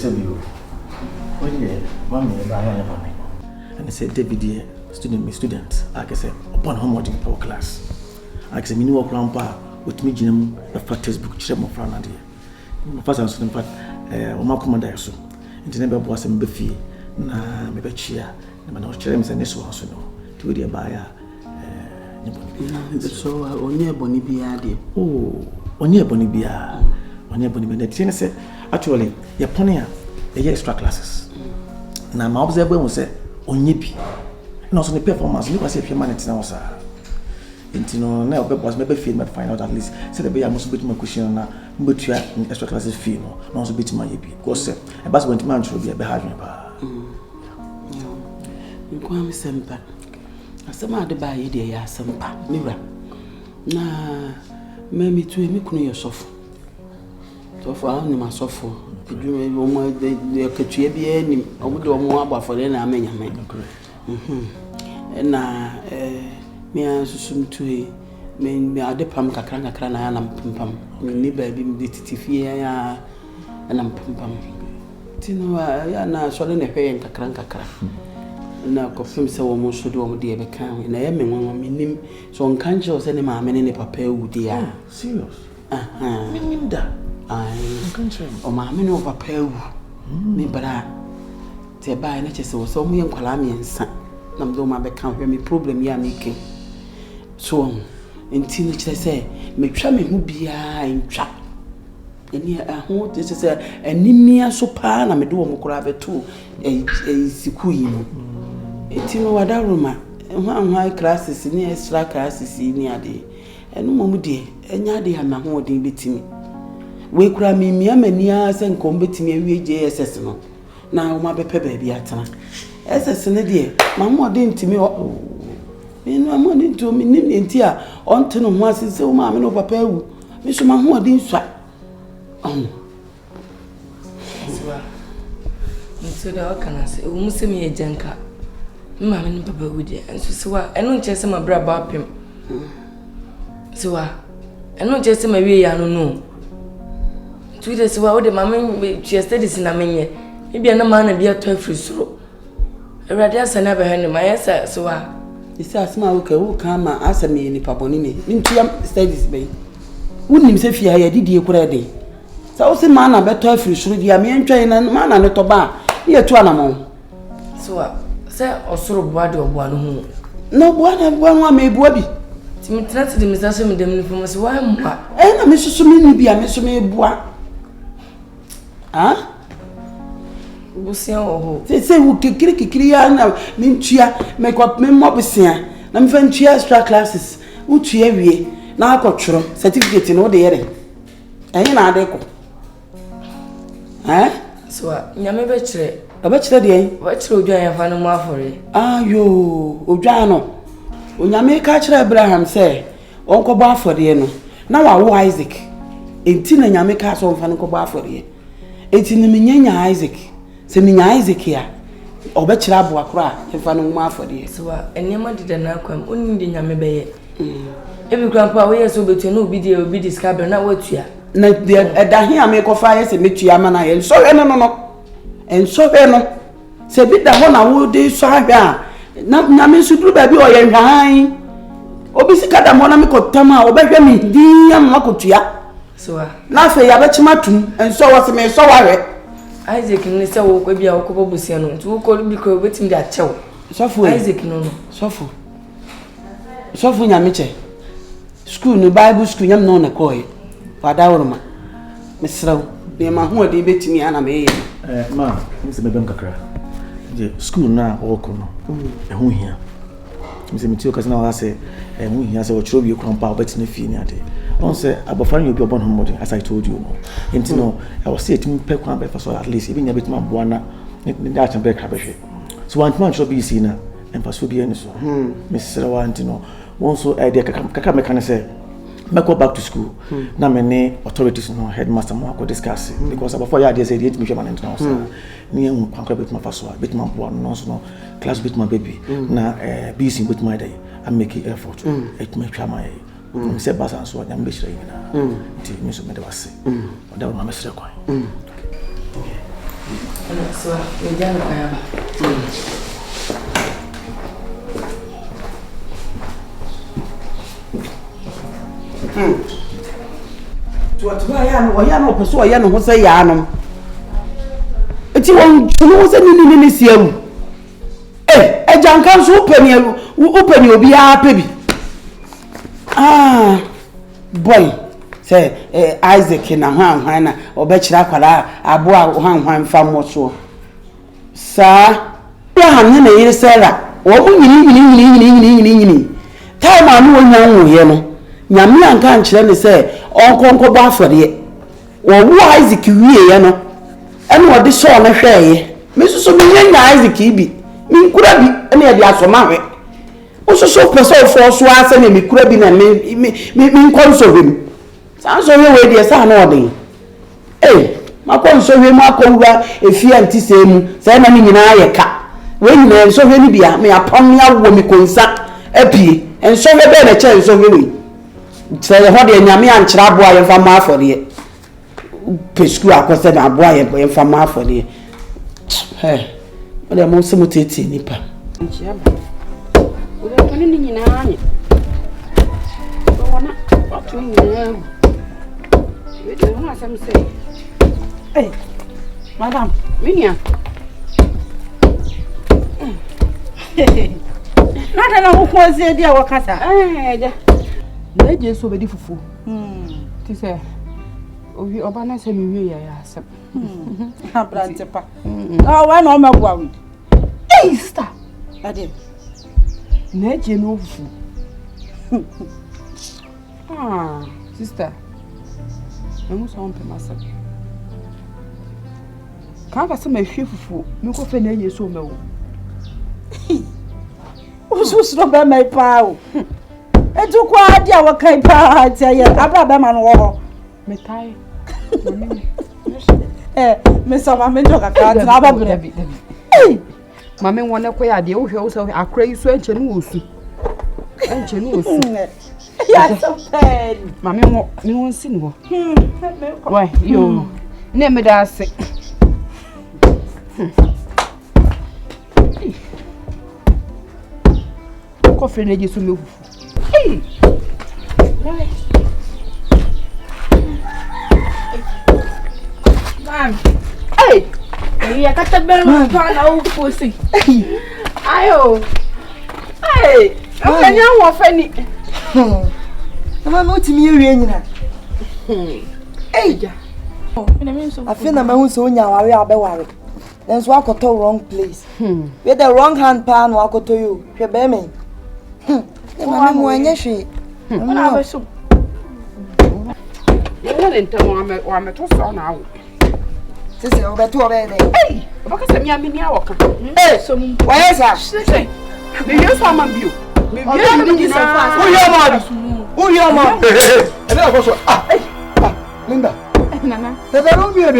said you. Oh yeah, mommy, mommy. And I said, David, student. I can say upon homework in our class. I can say, me no grandpa with me, Jim, the fat textbook, Chemo Franadi. First, I'm student, but my commander so. And never was in Buffy, na maybe cheer, and my children and this was no. To the buyer. So, only a bonibia. Oh, only a bonibia. Only a bonibia. The say, actually, Yaponia, the extra classes. Now, my observer will say, only be. No, so the performance, look as if humanity now, sir. Intino, now, was maybe feel might find out at least. Say the way I must be my question now, but you are in extra classes fee, no, also bit my baby. Because, a bus went to man should be a behind me. You call me Semper. Some other by idea, some mirror. Nah, maybe to me, couldn't yourself. So for only myself for the country be any, I would do more about for then I may have made. And now, me assume to me, I depam Kakranga Crana and I'm pumpum, me baby, the Tifia and I'm pumpum. Tino, I now swallowing a hay and Kakranga crack. Na confirm say wo mo so do wo de be kan na ye me won minim so unconscious any ma me ne papa wu dia serious minim da ai unconscious o ma me no papa wu me bra te ba na che se wo so mo ye nkwala me nsa na mdo ma be kan hwe me problem ya make so enti ni che se me twa me hu bia ntwa eni ho te se enimia so pa na me do wo kora beto siku yi no Tino wadaruma, high classes in extra classes in ade. And no more dear, and yadi had my holding between me. We cry me, many years and come between me, we JSS. Now, my baby at her. SS and a dear, my mother didn't to me. Oh, my money to me, name tear on to no once is so mamma no papa. Mr. Mahmoud didn't swap. So, how can I say, almost me a junker? Mamma and Papa would you, and so I don't just my brother about him. So I don't just my way, I don't know. 2 days ago, the mamma, she has studied in a minute. Maybe a man and be a 12 free so. A radius I never heard my answer, so I. It's a small who come and answer me in the Paponini. Into your studies, bay. Wouldn't him say, I did you already. So I was a man about 12 free so the American train and man and a toba. Here to animal. So I. Say or sort of body of one. No one may be. Timmy to the Mr. Dem from us. Why, and I miss so many be a miss me bois. Ah? Bussia or they say who kill now, mean cheer, make up me mob sian. I'm fan cheer extra classes. Who cheer we now got true certificate in all the area. I ain't a deco. Eh? So, Yammy Betcher. A bachelor day, what should you have found more for it? Ah, you, Ojano. When you make catch Abraham say, Uncle Bar for the eno. Now I will Isaac. 18 and you make us on Fanco Bar for the 18 in Isaac. Send me Isaac here. Or bachelor Bois, if I know more for the so, and your mother did not come only in Yammy Bay. Every grandpa, we are so between no video will be discovered. Now what you are. Not there at here make of fires and meet Yamana and so no. And so no. Say bit the one I would do so here. Nami should do baby or young high. Obisika da mona me kotama obehwe me di am makotua. So na fe ya bechimatum and so was me so ware. Isaac ni say wo kwa bia wo ko bosia no. Tu ko bi ko betim da chew. Sofo Isaac no no. Sofo nyameche. School no Bible school nyam no na koy. Fada woroma. Mesraw. Be ma ho de betimi ana me ye. Ma, me se bebem kakra. Je school na work no. E ho hia. Me se mitio kasi na wa say e ho hia say wo chiro bi kron pa obetina fi ni ade. On say abofan you be obon homodi as I told you no. Enti no I was say timi pe kwan be for so at least even nya betima boa na ne da chan be kra be hwe. So one man chiro bi si na empaso bi eni so. Me se wa enti no. Won so idea kaka me kan say I go back to school. Now many authorities no headmaster mo go discuss because before you dey say dey me man now so. Me en kwankwa bit my faso, bit my boy no so no class bit my baby. Na busy with my day. I make effort. It make sure my me say basa so nyam be shira yina. Ti me so me dey wase. Oda ma me shira kwan. So, we done Why no pursue a young who say Yanum? It's you won't choose any this year. Eh, a junk comes open you'll be happy. Ah, boy, say Isaac in a hand, or betcha a boy one farm was so. Sir, I'm in a cellar. What will you time I know young, Yamian can't say, Uncle Baffer, or why Isaac you and what this song I say, Mrs. Sobian Isaac be, me could have be any of the asomare. Also, so person for swas and me could have been a me console him. Sounds so way, dear son, ording. Eh, my console him, my conga, if you anticipate, send me in a cat. When you so really be me upon me, I will me consult a pea, and so a better chance of me. Say what the Yami and Traboy and from for the Pescua was a boy and from for the hey, but I'm also mutating nipper. We're running in an army. We don't want some say. Hey, Madame, Minia. not an old was the idea of Cassa. Eh, lady so very full. To say, oh, you are banana send me. Yes, I'm planted. Oh, I know my worried. Hey, sister. I did. Nature no fool. Ah, sister. I must hump myself. Can't I say my fear for you go for any so no? Who's not by my power? I took quite idea what kind of power I tell you. I brought them on war. Me tie. Eh, Miss Mamma, I can't have a baby. Hey, Mamma, one of the idea also are crazy French and Wusu. French and Wusu. Yes, so pain. Mamma, you won't see more. Why, you never does sick. Coffee lady to move. Hey, man. Hey, you got a bell on old pussy. Ayo. Hey, I'm not funny. I'm not to me, Rena. Hey, I feel I'm own so now. I will be worried. Then walk to the wrong place. With the wrong hand pan, walk to you. You bear me. I'm going to see. I'm not so. You wouldn't tell me I'm a toss on now. This is over 2 already. Hey, because I'm yamming now. Hey, so why is that? Maybe some of you. Maybe who your mom? And I was Linda. Nana. There's a long year,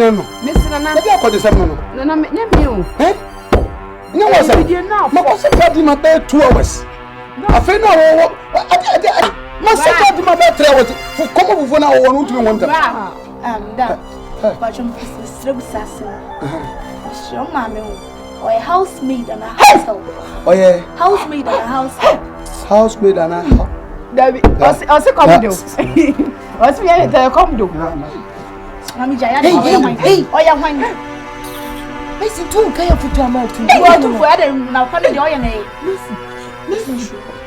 Miss Nana. maybe I call this one. Nana, you. Eh? You know what's up? My boss said my bed 2 hours. I feel now. My second my bed 3 hours. For come over now, I want to want that. But your assassin. Show mammy or a housemaid and a household. Oh, yeah. Housemaid and a household. Housemaid and a house. David, what's a commando? What's me at a commando? Mammy Jaya, hey, oh, yeah, wine. I see 2 kind of food to amount to. You want to wear them now, family oil name.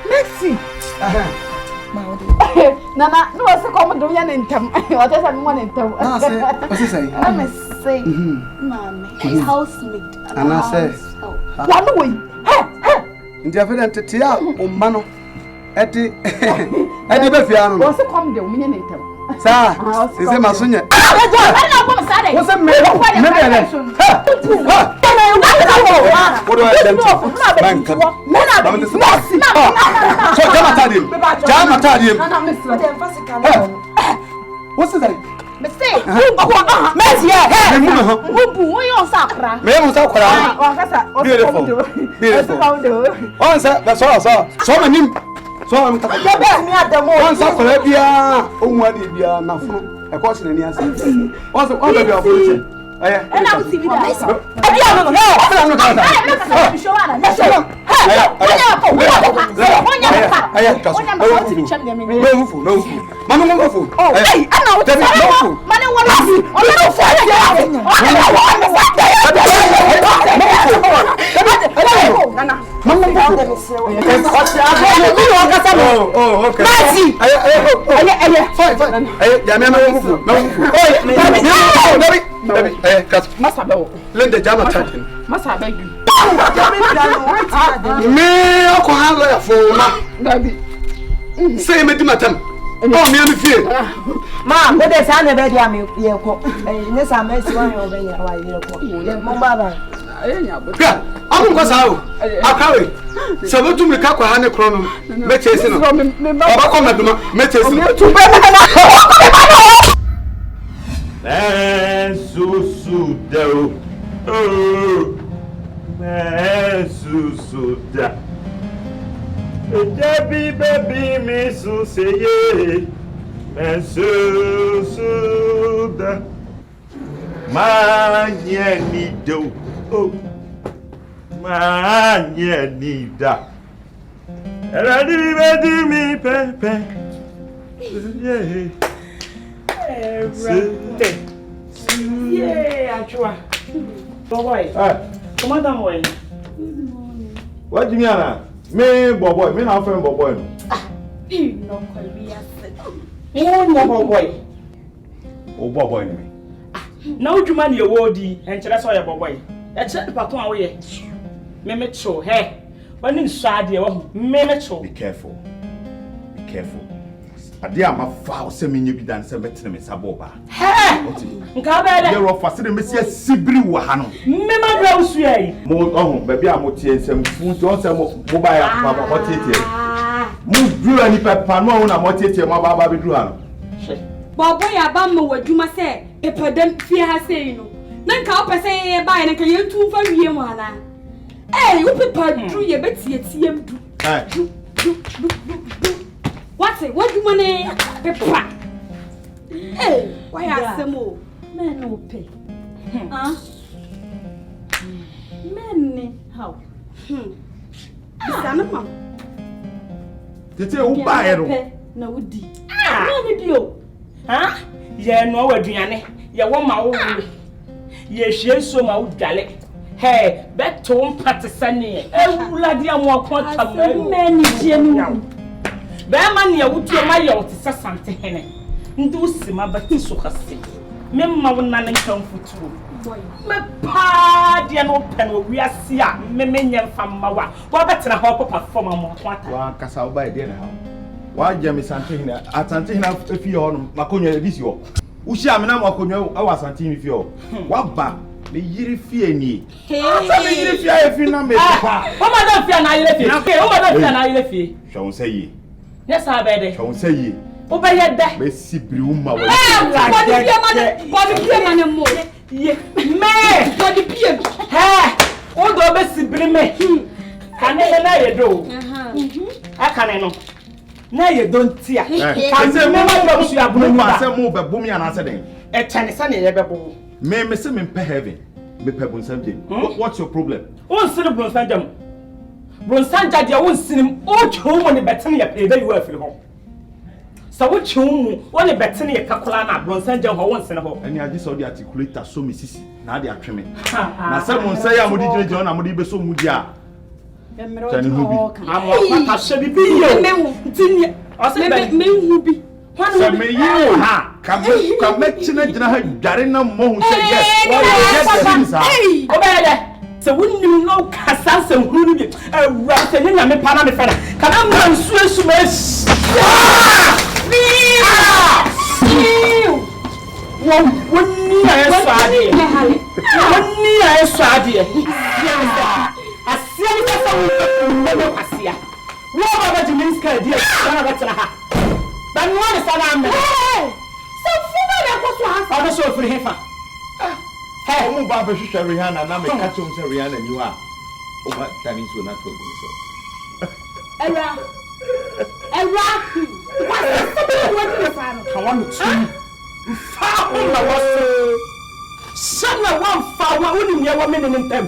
Merci. Nana, no, what's a commando in them? What does I want in them? What's he saying? I must say, Mammy, a housemaid and a household. One way. In the evident Tia, Mano, Eddie Befiano. What's a commando in them? Sir, is it my son? What's a maid? What do I tell you? Bank. So, Jam what's the name? mistake. Messi, Who you sakra? Beautiful. Answer, that's all. So many. So I'm talking about the one Sakurabia, Umadi, Nafro, a question in the answer. Also, all of your position. And I'll see you guys. Linda Jama chatting. Must I beg you? Me, I can handle your phone. Say, Madam. Oh, me and fear. Ma'am, what is an baby? I'm your cook. Yes, I'm a one over here. I'm going to go. I'll carry. So, what do we call a honey chrono? Metis, baby, Miss Susay, Suda, my need do. Oh, my need that. And I didn't me, Pepe. Yeah, Achua. Boy, come on down way. What do you mean? Me, boy, me now friend boy. No, quite be a Boy. Oh, boy, me. Now you man your wordy and tell us all your boy. That's the pattern away. Memetro, hey. When in Sadia, Memetro. Be careful. Be careful. I dear my foul semi be done some better than Saboba. Hey! You're off for sitting Monsieur Sibri Wahano. Member Rose, More baby, I'm motivating some food on some mobile. What it is? Move drew any pepper, no one, I'm motivating my baby drew. Boy, Abama, what you must say, a pedant fear has say, no. None can't say by and can you two for you, Mana. Hey, you prepared through your bed, see him. What's it? What do you want to Hey, why are some more? Men no pay. Huh? Men, how? Son of mom. Did you buy it? No, would you? Huh? Yeah, no, we're doing it. You want my own. Yes, yes, so my old galley. Hey, bet to one party sunny. Oh, laddie, I'm more quantum. Many genuine. Bearman, you would do my yacht to something. Do see my batty so hasty. Memma will not come for two. My party and open, we are seeing Memenian from Mawa. What better a hop up from a more quarter? One Casal by dinner. Why, Jamie Santina, at Santina, if you on Maconia this year. Ushamina Maconia, I was Santini if you. What back? The year fear me. Hey, if you know me. Oh, Madame Fiana, I left you. Okay, oh, Madame Fiana, I left you. Shall say ye. Yes, I bet it. Shall say ye. Obey that. Bessie Bruma. What is your man more? Ye, man, what the pier? Ha! Oh, the Bessie Brime. Can I do? I can't. Now you don't see. I say, Mamma, you are blue. I say, move a boomy and answering. A Chinese sunny ever. May Miss him in heaven. Me pebble something. What's your problem? Oh, Sir Bronsanjam. Bronsanja, you won't see him all home on the Bethany play very well for home. So what you want a Bethany Cacolana, Bronsanja, once in a hole. And I just saw the articulator so Mrs. Nadia Trimming. Now, someone say I would do John, I would be so mudia. I'm what should be you. I said, me who be. So may you come back to the Darina Mo say yes. So wouldn't you know Cassas and Ruby, a rat and a Panama? Can I run Swiss? One near Sadia. A serious Asia. What about the Minska, dear? But what is that? So, for that was what I saw for him. Hey, I'm Baba Rihanna, and I'm a catch on Rihanna, and you are. Oh, what that means we're not talking so. I want to Sana one fa wa uni me wa me ne ntam.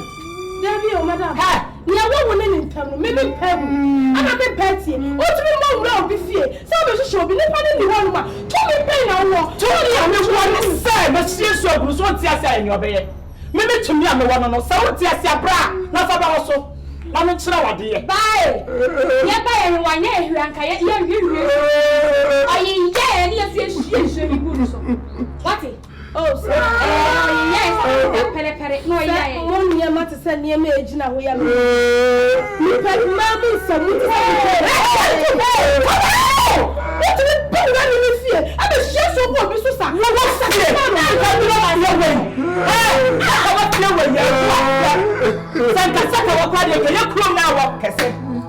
Debi o madam. Ha, ni awo wo ne ntam no me me pam. Ana be party. O tumi mo wura obi fie. Say be hwehwe obi nipa ne ni ho no ma. To me pen na wo. To ni ame wo ne say ma sie so agru so ti ase ayi obeye. Me me tumi ame wo no no. Say wo ti ase abra na fa ba wo so. Na no kira wade ye. Bye. Ye ba ye wanya ehwe anka ye hwehwe. Ayi ye ni afie mi guru so. What? Oh, sir. Yes. Pere. No, yeah. One year matter send near me age now. We are. You pet mammy some. What did it put on in fear? I'm a chef so good, Mr. Sam. No, what's that? Saka wakadi ya kuro na wa kese.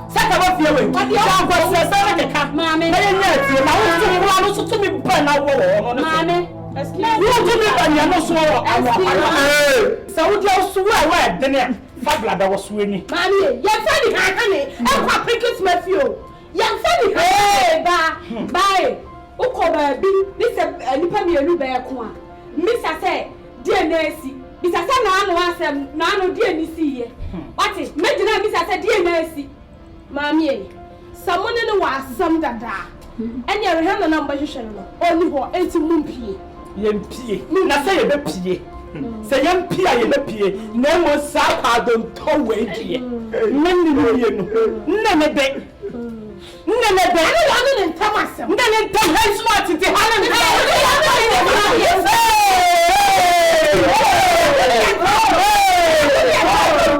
Saka wa fie we. What you want to say? Saka ka. Mama. Na yeti na wo tumi wa no so tumi ba na wo. Mama. Excuse me. You do me by your no so. So you swear word then fabla da was winning. Mommy, your funny honey. I'm a cricket Matthew. Young funny. Hey, bye. Uko baby. This nipa mi elu ba ko. Miss say DNA. Miss say na anu asem na anu DNA ye. What is? Me dina miss say DNA. Mommy, someone no wa asem dada. And your hand on number you shall know. Only ho enti mumpie. Yempie na say ye be pie say yempie ye be pie na mo sa ADOM to we die nni no ye no nna me be anu ne ntam asem nna ne ntam ha smart ti ha ne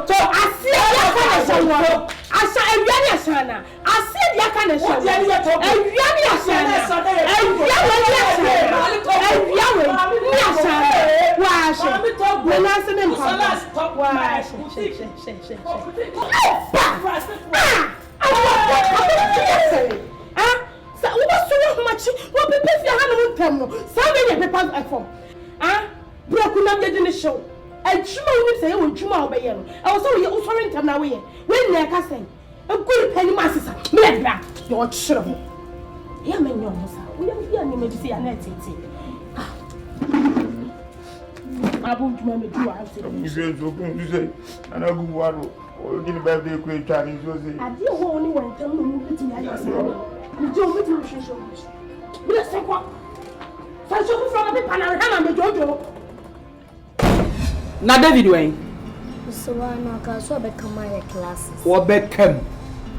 to asia ya kana sawo asa ewiani asana asia dia kana sawo ewiani asana Abu Juma me do answer. You say, and I go water. Or get a birthday quick Chinese. I dear only one time you meet me. You don't meet me. Let's take what? So from the panorama, the Jojo. Now, David Wayne. So I know because what become my classes. What become?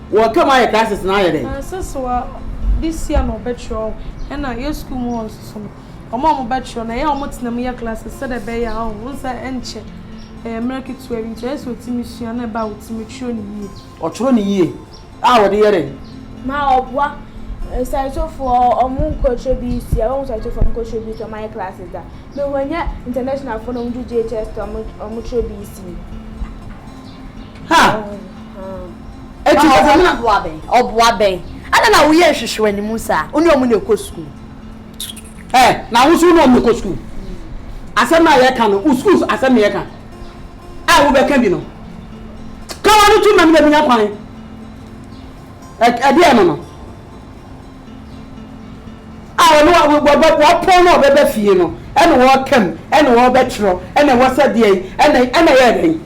What come my classes now? So this year no better. And I your school was some. Mama better na ya omo tina me classes said e be ya ho nsa enche America to e nche so timi sua na ba utimi tro ni yie o tro ni yie a wo de yere ma obwa sai so for omo coach bi si a won sai so for coach bi to my classes da me wanya international for no do JHS to omo tro bi si ha e ti ko na obwa ben ana na wo ye hwehwe ni musa oni omo na ko school. Na wo so no me ko school asem na ye kan no school asem ye kan a wo be kan bi no ka wa no tu ma me nya kwan e de no a wo pon no be fie no e no wo kam e no wo be tro e na wo sa de e na ye den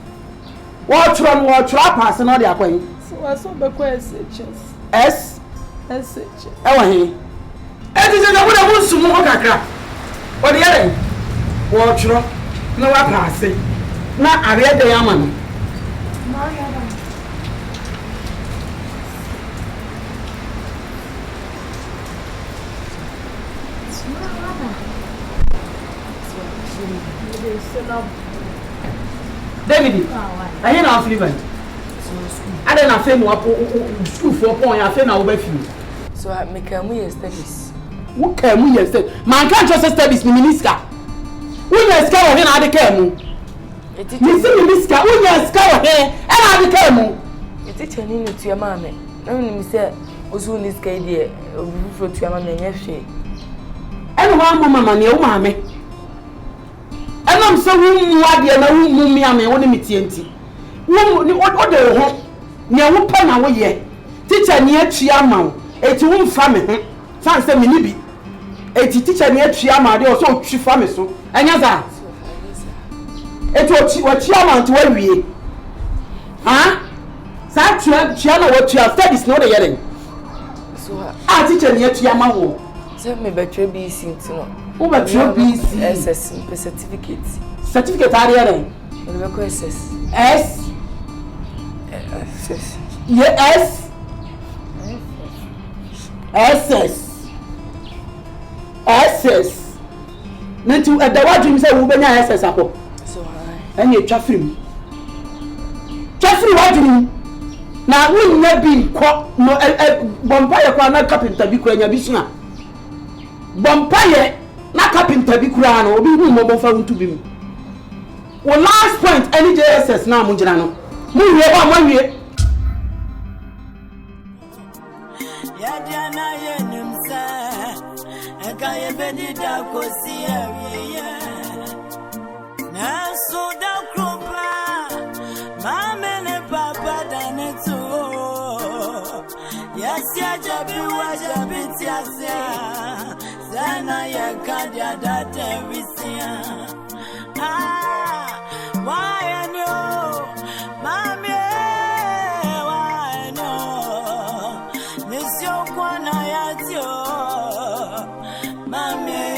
wo tro no wo tro pass no de akwan so be ko SHS SHS e wa he eti se na wo sumu ho kakra o de yere wo tro na wa pass na are de yama no David, I hear now fluent. I don't have no school for point. I feel now over few. So I make a studies. What can we say? Man can't just studies minister. We are scared of him. I declare mu. You see minister. We are scared of him. And I declare mu. It is turning to your mama. No one say ozu ni scared there. Obu to your mama nyehwe. And one mama ne o mama. And I'm so who ade na who me ame woni metienti. Wo ni o de ho. Ne wo pa na wo ye. Teacher ne atua ma wo. Eti wo mfa me ho. San se me ni bi. Eti teacher ne atua ma de o so twi fa me so. Anya za. what chairman to we. Huh? That chairman what you have studies not the hearing. So I teach a near chairman. Tell me better be seen to know. Who but you be SS certificate. Certificate are there? SS. S. SS. Yes. SS. SS. Nanti the what dream say we benya SS apo. So high. And you traffic. Traffic what dream? Na we nya bi ko no bompaye kwa na carpenter bi kura nya bi suna. Bompaye na carpenter bi kura na obi hu mo bonfa huntu bi mu. Wo last point any JSS na mo gina no. Mu wie ba mo wie. Ya jana yenimsa eka yebedi da kosi awiye na so da kropla mama ne papa da ne tu yes ya jabi wa jabi tiasia sana ya kadia da tevisia why no mama Mami